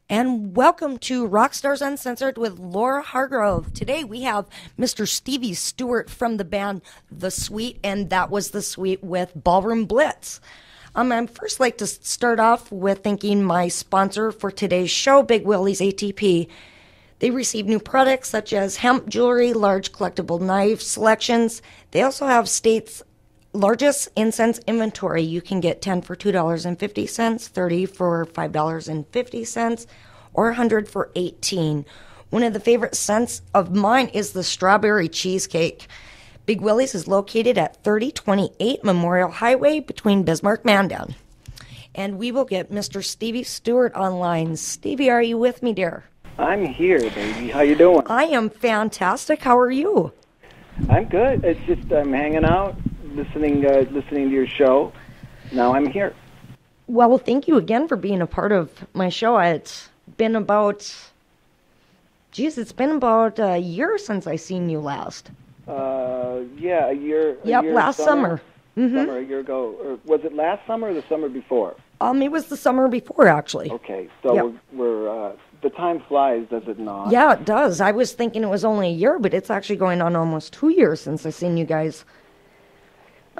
And welcome to Rockstars Uncensored with Laura Hargrove. Today we have Mr. Stevie Stewart from the band The Sweet, and that was The Sweet with Ballroom Blitz. I'd first like to start off with thanking my sponsor for today's show, Big Willie's ATP. They receive new products such as hemp jewelry, large collectible knife selections. They also have state's largest incense inventory. You can get 10 for $2.50, 30 for $5.50, or 100 for $18. One of the favorite scents of mine is the strawberry cheesecake. Big Willie's is located at 3028 Memorial Highway between Bismarck and Mandan. And we will get Mr. Stevie Stewart online. Stevie, are you with me, dear? I'm here, baby. How you doing? I am fantastic. How are you? I'm good. It's just I'm hanging out, listening to your show. Now I'm here. Well, thank you again for being a part of my show. It's been about a year since I seen you last. Yeah, a year. Yep, last summer. Mm-hmm. Summer, a year ago. Or was it last summer or the summer before? It was the summer before, actually. Okay, so yep. we're the time flies, does it not? Yeah, it does. I was thinking it was only a year, but it's actually going on almost 2 years since I seen you guys.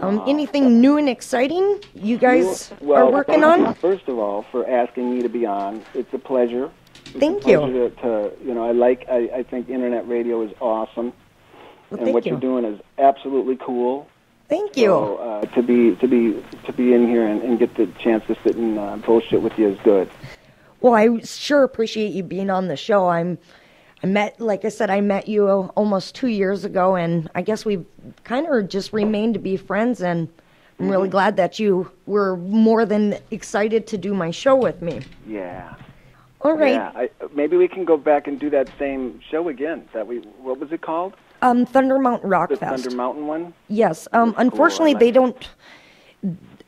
Anything new and exciting you guys are working on? First of all, for asking me to be on, it's a pleasure. Thank you. I think internet radio is awesome, well, and what you're doing is absolutely cool. Thank you. So, to be in here and get the chance to sit and bullshit with you is good. Well, I sure appreciate you being on the show. I met you almost 2 years ago, and I guess we've kind of just remained to be friends, and I'm really glad that you were more than excited to do my show with me. Yeah. All right. Yeah, maybe we can go back and do that same show again. What was it called? Thunder Mountain Rock the Fest. Thunder Mountain one? Yes. Unfortunately, they don't.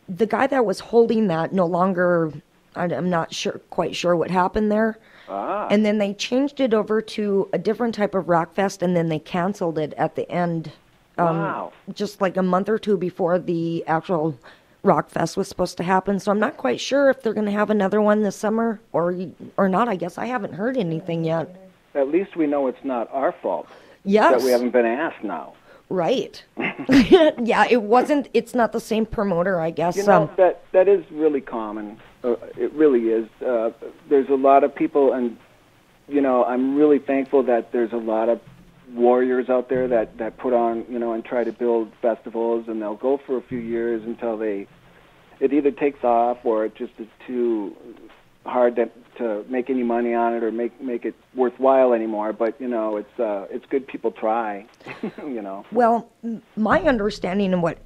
The guy that was holding that no longer. I'm not quite sure what happened there. And then they changed it over to a different type of rock fest, and then they canceled it at the end. Wow. Just like a month or two before the actual rock fest was supposed to happen. So I'm not quite sure if they're going to have another one this summer or not. I guess I haven't heard anything yet. At least we know it's not our fault. Yes. That we haven't been asked now. Right. Yeah, it's not the same promoter, I guess. You know, that is really common. It really is. There's a lot of people, and, I'm really thankful that there's a lot of warriors out there that put on, and try to build festivals, and they'll go for a few years until it either takes off or it just is too hard to make any money on it or make it worthwhile anymore. But it's good people try. Well, my understanding of what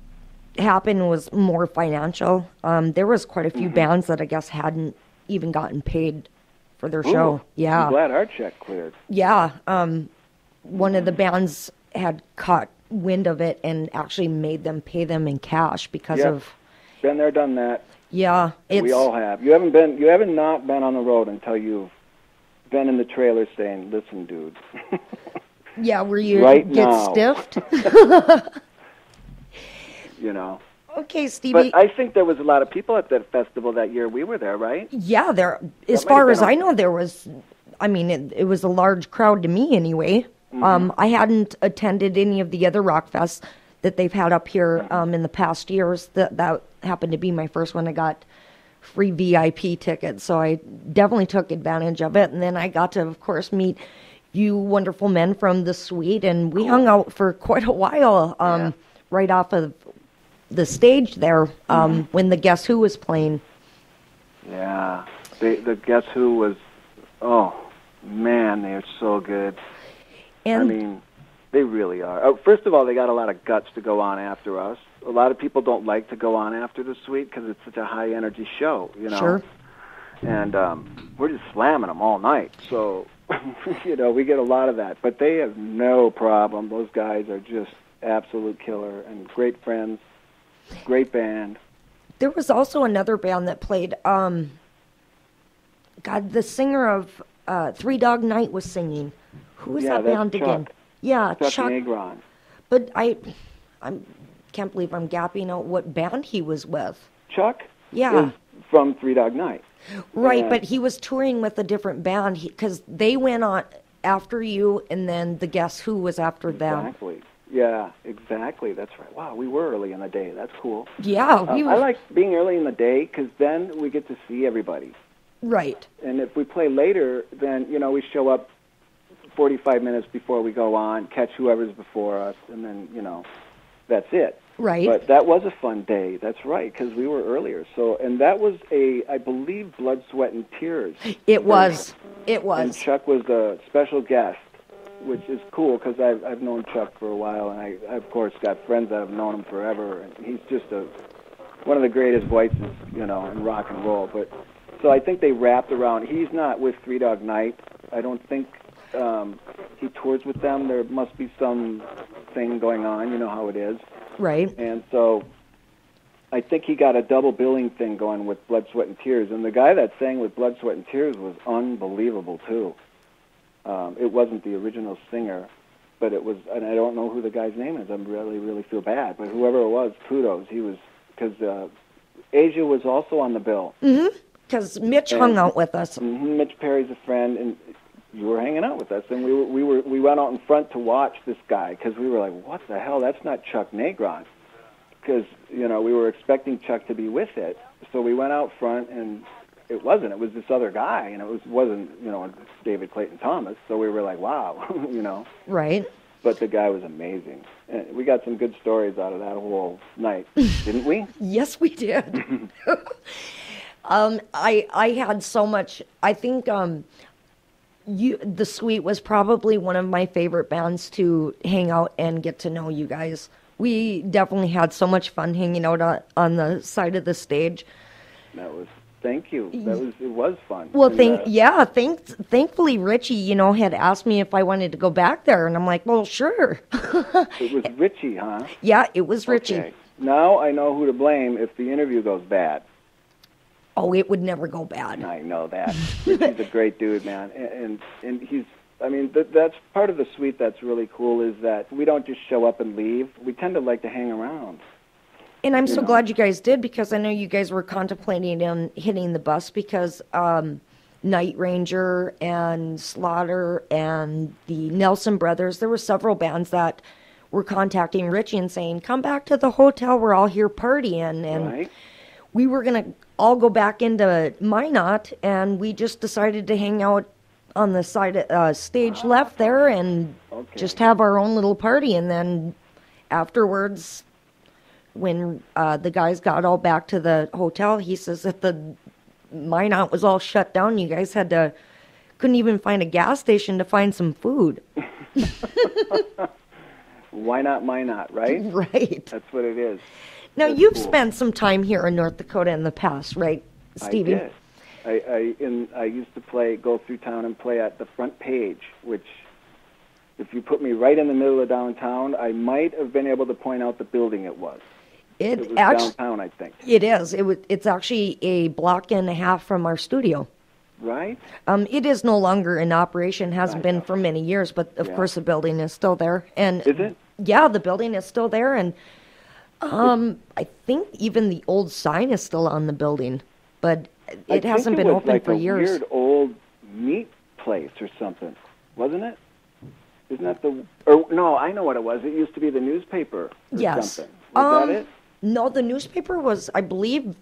happened was more financial. There was quite a few bands that I guess hadn't even gotten paid for their show. Yeah, I'm glad our check cleared. Yeah, one of the bands had caught wind of it and actually made them pay them in cash because of. Been there, done that. Yeah, we all have. You haven't not been on the road until you've been in the trailer saying, "Listen, dude." Yeah, where you get stiffed. Okay, Stevie. But I think there was a lot of people at that festival that year. We were there, right? Yeah, as far as I know, there was. I mean, it was a large crowd to me anyway. I hadn't attended any of the other rock fests that they've had up here in the past years. That happened to be my first one. I got free VIP tickets, so I definitely took advantage of it. And then I got to, of course, meet you wonderful men from The Sweet, and we hung out for quite a while right off of the stage there when the Guess Who was playing. Yeah, the Guess Who was, oh, man, they are so good. And I mean, they really are. First of all, they got a lot of guts to go on after us. A lot of people don't like to go on after The Sweet because it's such a high-energy show, Sure. And we're just slamming them all night. So, we get a lot of that. But they have no problem. Those guys are just absolute killer and great friends, great band. There was also another band that played, the singer of Three Dog Night was singing. Who was that band again? Yeah, Chuck. Negron. But I can't believe I'm gapping out what band he was with. Chuck? Yeah. from Three Dog Night. Right, And- but he was touring with a different band because they went on after you, and then the Guess Who was after them. Exactly. Yeah, exactly. That's right. Wow, we were early in the day. That's cool. Yeah, we I were. like being early in the day because then we get to see everybody. Right. And if we play later, then, we show up 45 minutes before we go on, catch whoever's before us, and then, that's it. Right. But that was a fun day. That's right, because we were earlier. So, and that was I believe, Blood, Sweat, and Tears. It was. It And was. Chuck was a special guest, which is cool because I've known Chuck for a while, and I of course got friends that have known him forever, and he's just one of the greatest voices, in rock and roll. But so I think they wrapped around. He's not with Three Dog Night. I don't think he tours with them. There must be some thing going on. You know how it is. Right. And so I think he got a double billing thing going with Blood, Sweat, and Tears. And the guy that sang with Blood, Sweat, and Tears was unbelievable, too. It wasn't the original singer, but it was, and I don't know who the guy's name is. I really, really feel bad. But whoever it was, kudos. He was, because Asia was also on the bill. Mm-hmm. Because Mitch hung out with us. Mitch Perry's a friend, and you were hanging out with us, and we went out in front to watch this guy because we were like, what the hell? That's not Chuck Negron, because we were expecting Chuck to be with it. So we went out front, and it wasn't. It was this other guy, and it wasn't David Clayton Thomas. So we were like, wow, Right. But the guy was amazing, and we got some good stories out of that whole night, didn't we? Yes, we did. I had so much. I think The Sweet was probably one of my favorite bands to hang out and get to know you guys. We definitely had so much fun hanging out on the side of the stage. Thank you. It was fun. Well, And, thankfully Richie, had asked me if I wanted to go back there, and I'm like, well, sure. it was Richie, huh? Yeah, it was Richie. Okay. Now I know who to blame if the interview goes bad. Oh, it would never go bad. I know that. Richie's a great dude, man, and he's. I mean, that's part of the Sweet that's really cool is that we don't just show up and leave. We tend to like to hang around. And I'm so glad you guys did, because I know you guys were contemplating on hitting the bus because Night Ranger and Slaughter and the Nelson Brothers, there were several bands that were contacting Richie and saying, come back to the hotel, we're all here partying. And Right. we were going to all go back into Minot, and we just decided to hang out on the side of stage left there and just have our own little party. And then afterwards, when the guys got all back to the hotel, he says that the Minot was all shut down. You guys couldn't even find a gas station to find some food. Why not Minot, right? Right. That's what it is. Now, That's you've cool. spent some time here in North Dakota in the past, right, Stevie? I did. I used to go through town and play at the Front Page, which, if you put me right in the middle of downtown, I might have been able to point out the building it was. It was downtown, I think. It is. It's actually a block and a half from our studio. Right? It is no longer in operation. Hasn't been for many years, but of course the building is still there. And is it? Yeah, the building is still there, and I think even the old sign is still on the building, but it hasn't been open for years. Weird old meat place or something, wasn't it? Isn't that the? Or no, I know what it was. It used to be the newspaper. Or something. Was that it? No, the newspaper was, I believe,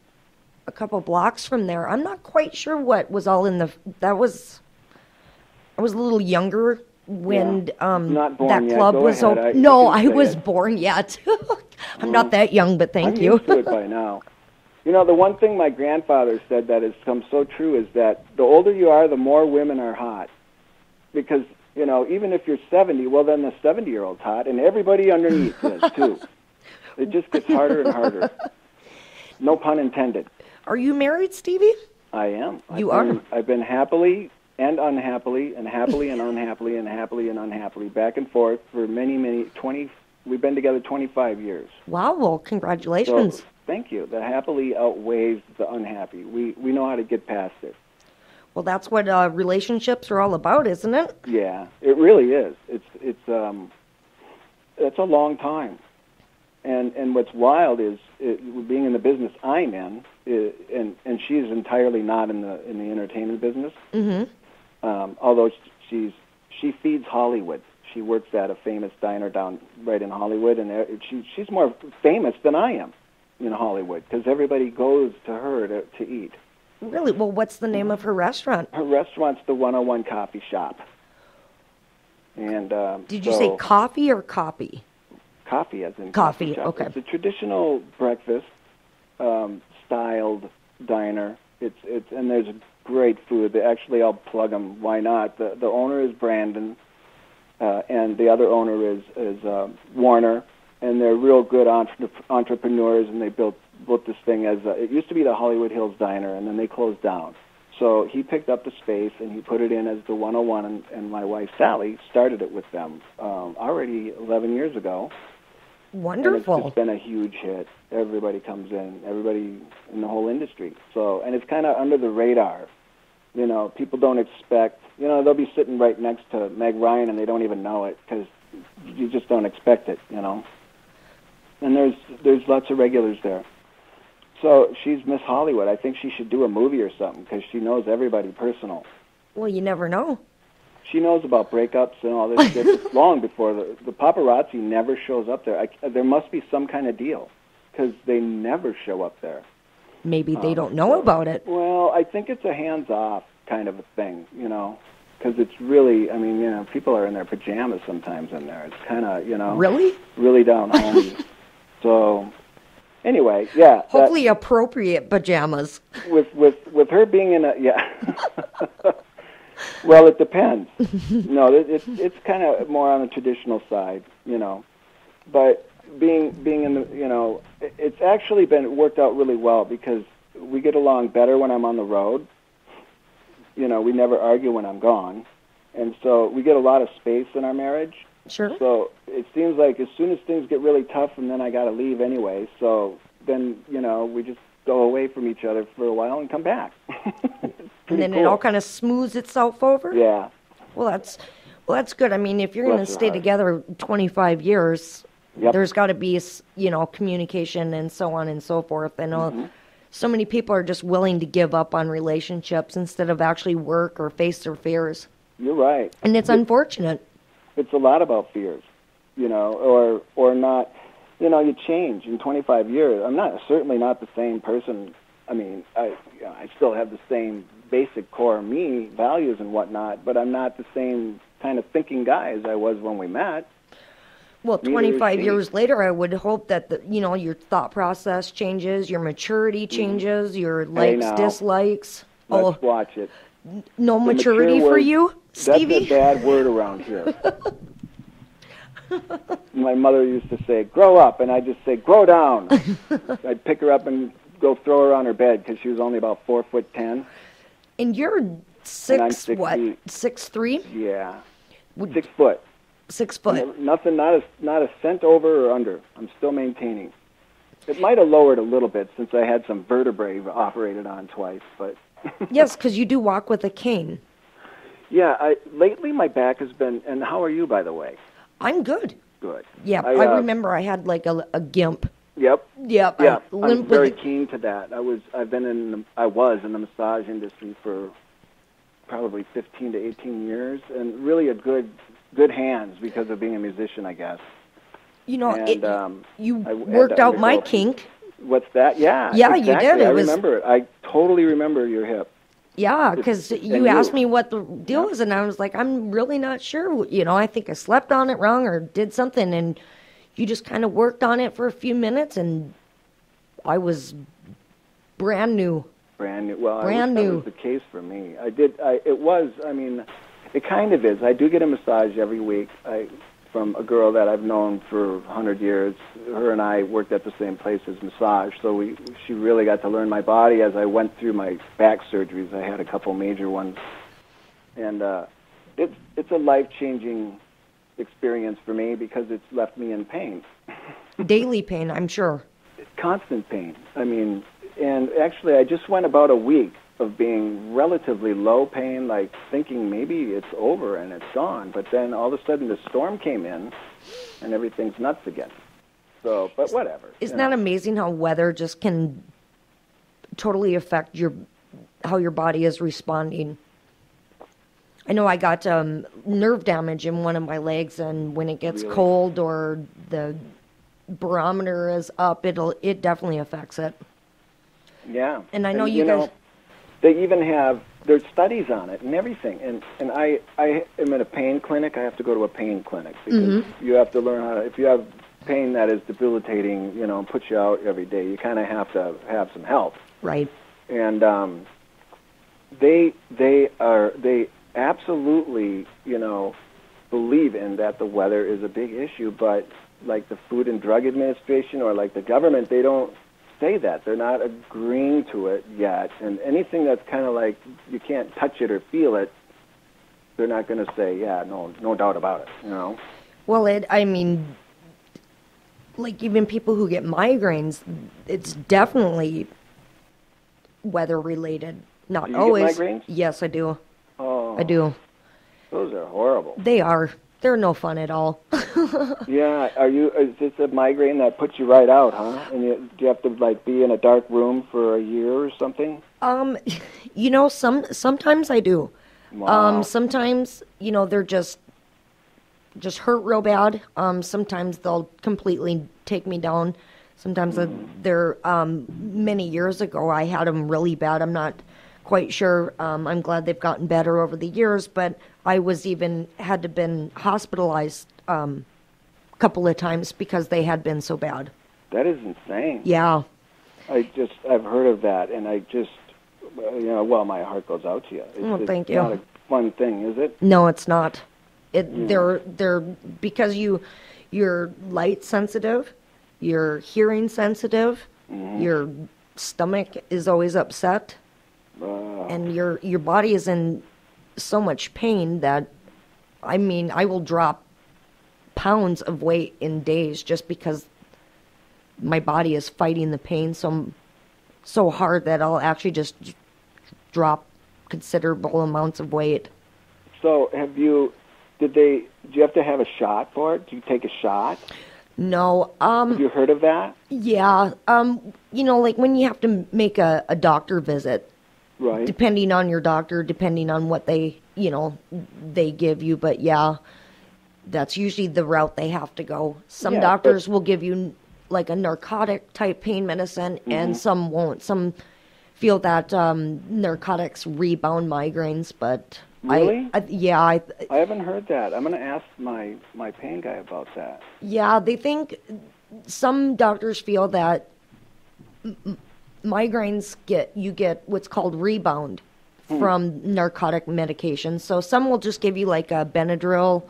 a couple blocks from there. I'm not quite sure what was all in the. I was a little younger when Not born that yet. club Go was ahead. open. No, I say was it. born yet. I'm not that young, but thank I'm you. used to it by now. The one thing my grandfather said that has come so true is that the older you are, the more women are hot. Because, even if you're 70, well, then the 70-year-old's hot, and everybody underneath is, too. It just gets harder and harder. No pun intended. Are you married, Stevie? I am. You are? I've been happily and unhappily and happily and unhappily and happily and unhappily back and forth for many, 20. We've been together 25 years. Wow, well, congratulations. So, thank you. The happily outweighs the unhappy. We know how to get past it. Well, that's what relationships are all about, isn't it? Yeah, it really is. It's a long time. And what's wild is being in the business I'm in, and she's entirely not in the entertainment business. Mm-hmm. Although she feeds Hollywood. She works at a famous diner down right in Hollywood, and she's more famous than I am in Hollywood because everybody goes to her to eat. Really? Well, what's the name of her restaurant? Her restaurant's the 101 Coffee Shop. And did you say coffee or copy? Coffee, as in coffee. Shop. Okay. It's a traditional breakfast styled diner. It's and there's great food. Actually, I'll plug them. Why not? The owner is Brandon, and the other owner is Warner, and they're real good entrepreneurs. And they built this thing as it used to be the Hollywood Hills Diner, and then they closed down. So he picked up the space and he put it in as the 101, and my wife Sally started it with them already 11 years ago. Wonderful. And it's just been a huge hit. Everybody comes in, everybody in the whole industry. So, and it's kind of under the radar. You know, people don't expect, you know, they'll be sitting right next to Meg Ryan and they don't even know it because you just don't expect it, you know. And there's lots of regulars there. So she's Miss Hollywood. I think she should do a movie or something because she knows everybody personal. Well, you never know. She knows about breakups and all this shit long before the paparazzi never shows up there. There must be some kind of deal because they never show up there. Maybe they don't know about it. Well, I think it's a hands-off kind of a thing, you know, because it's really, I mean, you know, people are in their pajamas sometimes in there. It's kind of, you know. Really down home. So, anyway, yeah. Hopefully appropriate pajamas. With her being in a, yeah. Well, it depends. No, it's kind of more on the traditional side, you know. But being in the, you know, it's actually worked out really well because we get along better when I'm on the road. You know, we never argue when I'm gone. And so we get a lot of space in our marriage. Sure. So it seems like as soon as things get really tough and then I got to leave anyway, so then, you know, we just go away from each other for a while and come back. And then cool. It all kind of smooths itself over? Yeah. Well, that's good. I mean, if you're going to stay together 25 years, there's got to be, you know, communication and so on and so forth. And so many people are just willing to give up on relationships instead of actually work or face their fears. You're right. And it's unfortunate. It's a lot about fears, you know, or not. You know, you change in 25 years. I'm certainly not the same person. I mean, I still have the same basic core me, values and whatnot, but I'm not the same kind of thinking guy as I was when we met. Well, 25 years later, I would hope that, you know, your thought process changes, your maturity changes, your likes, dislikes. Let's watch it. No maturity for you, Stevie? That's a bad word around here. My mother used to say, grow up, and I'd just say, grow down. I'd pick her up and go throw her on her bed because she was only about 4'10". And you're 6'3"? Yeah. 6 foot. 6 foot. Nothing, not a cent over or under. I'm still maintaining. It might have lowered a little bit since I had some vertebrae operated on twice, but... Yes, because you do walk with a cane. Yeah, lately my back has been... And how are you, by the way? I'm good. Good. Yeah, I remember I had like a gimp. Yep. Yeah, I'm very keen to that. I was in the massage industry for probably 15 to 18 years, and really a good hands because of being a musician, I guess. You know, you worked out my kink. What's that? Yeah. Yeah, exactly. you did. I remember it. I totally remember your hip. Yeah, because you asked me what the deal was, and I was like, I'm really not sure. You know, I think I slept on it wrong or did something, and you just kind of worked on it for a few minutes, and I was brand new. Brand new. Well, brand new. That was the case for me. It kind of is. I do get a massage every week from a girl that I've known for 100 years. Her and I worked at the same place as massage, so she really got to learn my body as I went through my back surgeries. I had a couple major ones. And it's a life-changing experience for me because it's left me in pain. Daily pain, I'm sure. Constant pain. I mean, and actually I just went about a week of being relatively low pain, like thinking maybe it's over and it's gone. But then all of a sudden the storm came in and everything's nuts again. So, but whatever. Isn't that amazing how weather just can totally affect how your body is responding. I know I got nerve damage in one of my legs, and when it gets cold or the barometer is up, it definitely affects it. Yeah. And I know you guys... They even have, there's studies on it and everything. And I am at a pain clinic. I have to go to a pain clinic because you have to learn how to, if you have pain that is debilitating, puts you out every day, you kind of have to have some help. Right. And they absolutely, believe in that the weather is a big issue, but like the Food and Drug Administration or like the government, they don't say that. They're not agreeing to it yet. And anything that's kind of like you can't touch it or feel it, they're not going to say, yeah, no doubt about it, Well, like even people who get migraines, it's definitely weather related. Not do you always. Get migraines? Yes, I do. Oh, I do. Those are horrible. They are. They're no fun at all. Yeah. Is this a migraine that puts you right out, huh? And do you have to like be in a dark room for a year or something? Sometimes I do. Wow. Sometimes, they're just hurt real bad. Sometimes they'll completely take me down. Sometimes they're, many years ago, I had them really bad. I'm not quite sure. I'm glad they've gotten better over the years, but I had to been hospitalized a couple of times because they had been so bad. That is insane. Yeah. I've heard of that, and my heart goes out to you. Thank you. It's not a fun thing, is it? No, it's not. They're because you're light sensitive, you're hearing sensitive, your stomach is always upset, and your body is in so much pain that, I will drop pounds of weight in days just because my body is fighting the pain so hard that I'll actually just drop considerable amounts of weight. So do you have to have a shot for it? Do you take a shot? No. Have you heard of that? Yeah. Like when you have to make a doctor visit. Right. Depending on your doctor, depending on what they give you. But yeah, that's usually the route they have to go. Some doctors will give you like a narcotic type pain medicine, and some won't. Some feel that narcotics rebound migraines, but really? I haven't heard that. I'm going to ask my pain guy about that. Yeah, they think some doctors feel that migraines you get what's called rebound from narcotic medication. So some will just give you like a Benadryl,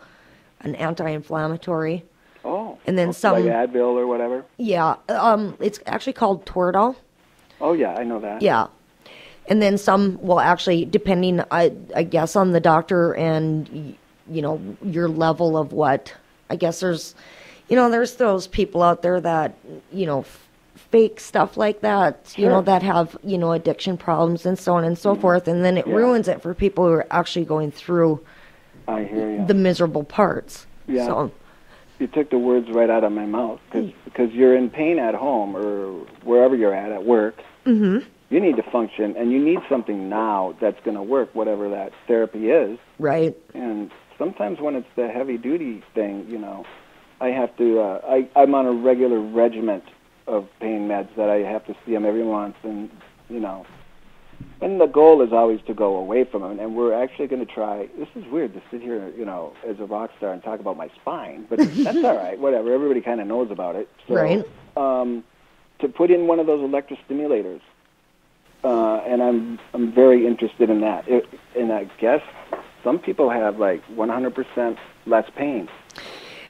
an anti-inflammatory. Oh. And then some like Advil or whatever. Yeah, it's actually called Toradol. Oh yeah, I know that. Yeah. And then some will actually, depending, I guess, on the doctor and, your level of what. I guess there's those people out there that, fake stuff like that, that have, addiction problems and so on and so forth. And then it ruins it for people who are actually going through I hear you. the miserable parts. Yeah. So, you took the words right out of my mouth because you're in pain at home or wherever you're at work. Mm-hmm. You need to function, and you need something now that's going to work, whatever that therapy is. Right. And sometimes when it's the heavy-duty thing, I have to, I'm on a regular regiment of pain meds that I have to see them every month, and, and the goal is always to go away from them, and we're actually going to try, this is weird to sit here, as a rock star and talk about my spine, but that's all right, whatever, everybody kind of knows about it. So, right. To put in one of those electrostimulators, and I'm very interested in that. And I guess some people have like 100% less pain.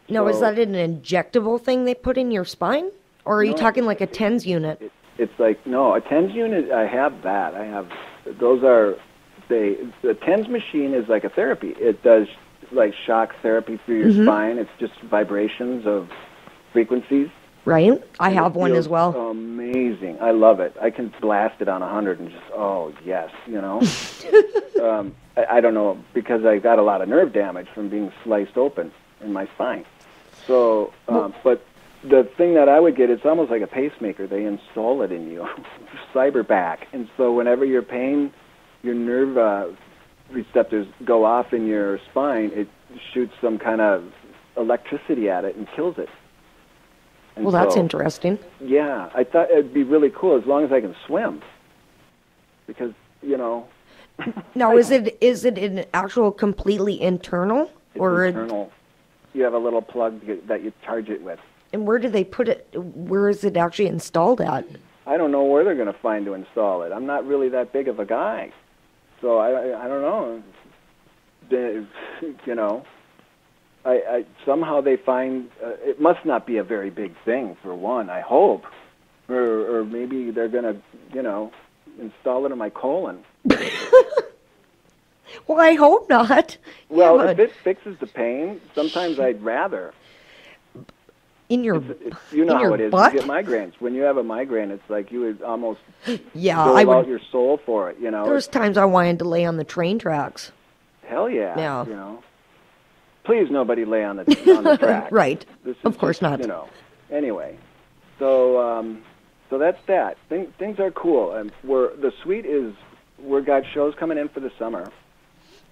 Now, is that an injectable thing they put in your spine? Or are you talking like a TENS unit? It's like, no, a TENS unit, I have that. The TENS machine is like a therapy. It does like shock therapy through your spine. It's just vibrations of frequencies. Right. I have one as well. Amazing. I love it. I can blast it on 100 and just, oh, yes, I don't know, because I got a lot of nerve damage from being sliced open in my spine. So, but the thing that I would get, it's almost like a pacemaker. They install it in you, cyberback. And so whenever your pain, your nerve receptors go off in your spine, it shoots some kind of electricity at it and kills it. And well, that's interesting. Yeah, I thought it'd be really cool as long as I can swim. Because, you know... Now, is it an actual completely internal? It's internal. You have a little plug that you charge it with. And where do they put it? Where is it actually installed at? I don't know where they're going to find to install it. I'm not really that big of a guy. So I don't know. You know, I somehow they find it must not be a very big thing for one. I hope, or maybe they're gonna install it in my colon. Well, I hope not. Well, if it fixes the pain, sometimes I'd rather. In your you know in your how it is. butt? You get migraines. When you have a migraine, it's like you would almost I out your soul for it. You know. There's times I wanted to lay on the train tracks. Hell yeah. Yeah. You know. Please, nobody lay on the track. Right. Of course not. You know. Anyway, so that's that. Things are cool, and the suite is. We've got shows coming in for the summer.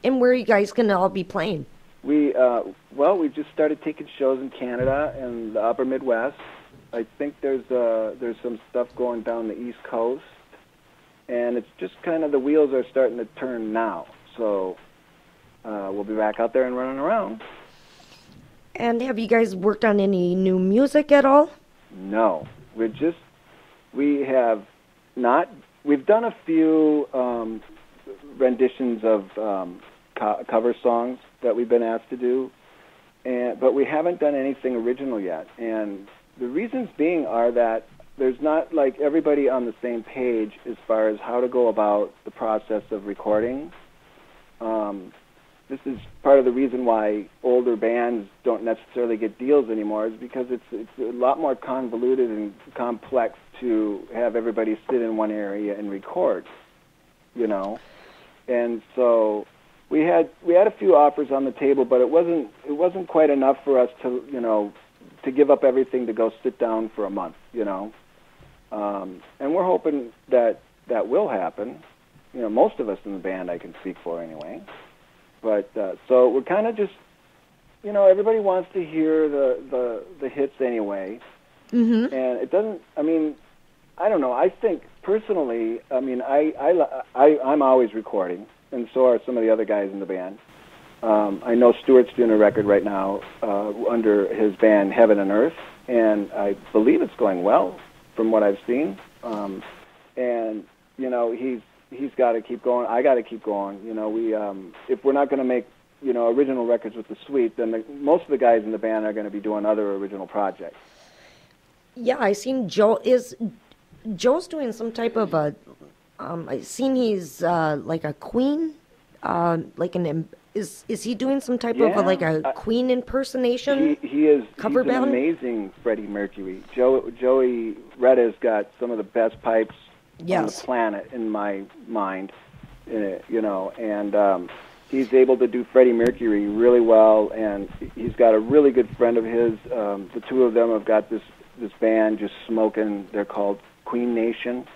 And where are you guys going to all be playing? We just started taking shows in Canada and the Upper Midwest. I think there's some stuff going down the East Coast, and it's just kind of the wheels are starting to turn now. So we'll be back out there and running around. And have you guys worked on any new music at all? No, we have not. We've done a few renditions of cover songs that we've been asked to do, but we haven't done anything original yet. And the reasons being are that there's not like everybody on the same page as far as how to go about the process of recording. This is part of the reason why older bands don't necessarily get deals anymore, is because it's a lot more convoluted and complex to have everybody sit in one area and record, you know. And so we had a few offers on the table, but it wasn't quite enough for us to, you know, to give up everything to go sit down for a month, you know. And we're hoping that will happen. You know, most of us in the band I can speak for anyway. But so we're kind of just, you know, everybody wants to hear the hits anyway. Mm-hmm. And it doesn't. I mean, I don't know. I think personally, I mean, I'm always recording, and so are some of the other guys in the band. I know Stewart's doing a record right now under his band Heaven and Earth, and I believe it's going well from what I've seen. And you know, he's got to keep going. I got to keep going. You know, if we're not going to make, you know, original records with the suite, then most of the guys in the band are going to be doing other original projects. Yeah, I seen Joe's doing some type of a. I seen he's like a Queen, is he doing some type of a Queen impersonation? He is cover he's band? An amazing Freddie Mercury. Joey Retta's got some of the best pipes on the planet in my mind, you know, and he's able to do Freddie Mercury really well, and he's got a really good friend of his. The two of them have got this band just smoking. They're called Queen Nation,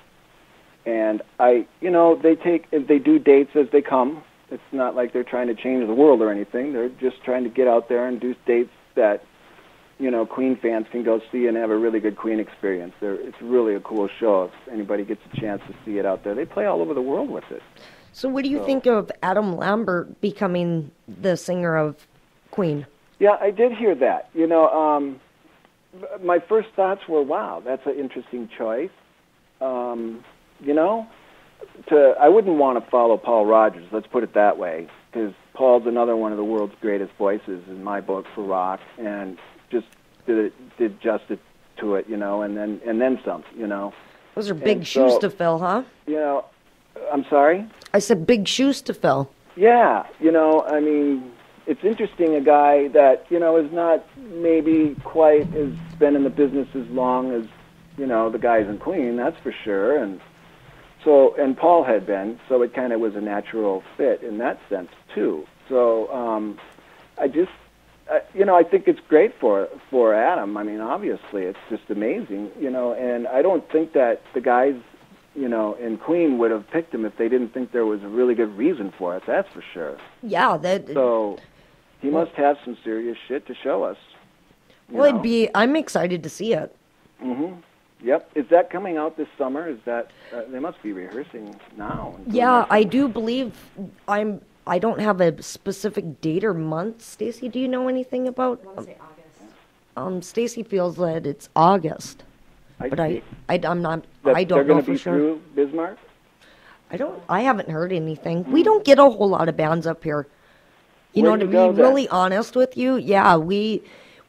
and they do dates as they come. It's not like they're trying to change the world or anything. They're just trying to get out there and do dates that, you know, Queen fans can go see and have a really good Queen experience. It's really a cool show if anybody gets a chance to see it out there. They play all over the world with it. So what do you think of Adam Lambert becoming the singer of Queen? Yeah, I did hear that. You know, my first thoughts were, wow, that's an interesting choice. You know, I wouldn't want to follow Paul Rodgers, let's put it that way, because Paul's another one of the world's greatest voices in my book for rock, and just did justice to it, you know, and then some, you know. Those are big shoes to fill, huh? You know, I'm sorry? I said big shoes to fill. Yeah, you know, I mean, it's interesting, a guy that, you know, is not maybe quite has been in the business as long as, you know, the guys in Queen, that's for sure, and Paul had been, so it kind of was a natural fit in that sense, too. So I think it's great for Adam. I mean, obviously, it's just amazing, and I don't think that the guys, in Queen would have picked him if they didn't think there was a really good reason for it. That's for sure. Yeah, So he must have some serious shit to show us. Well, I'm excited to see it. Mm-hmm. Yep. Is that coming out this summer? Is that they must be rehearsing now? Yeah, I do believe I don't have a specific date or month. Stacy, do you know anything about? I want to say August. Stacy feels that it's August, but I'm not. I don't know for sure. They're going to be through Bismarck. I haven't heard anything. We don't get a whole lot of bands up here. To be really honest with you, yeah, we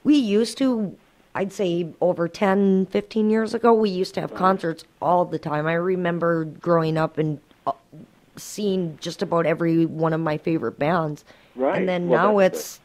used to. I'd say over 10, 15 years ago, we used to have concerts all the time. I remember growing up and seeing just about every one of my favorite bands. Right. And then now it's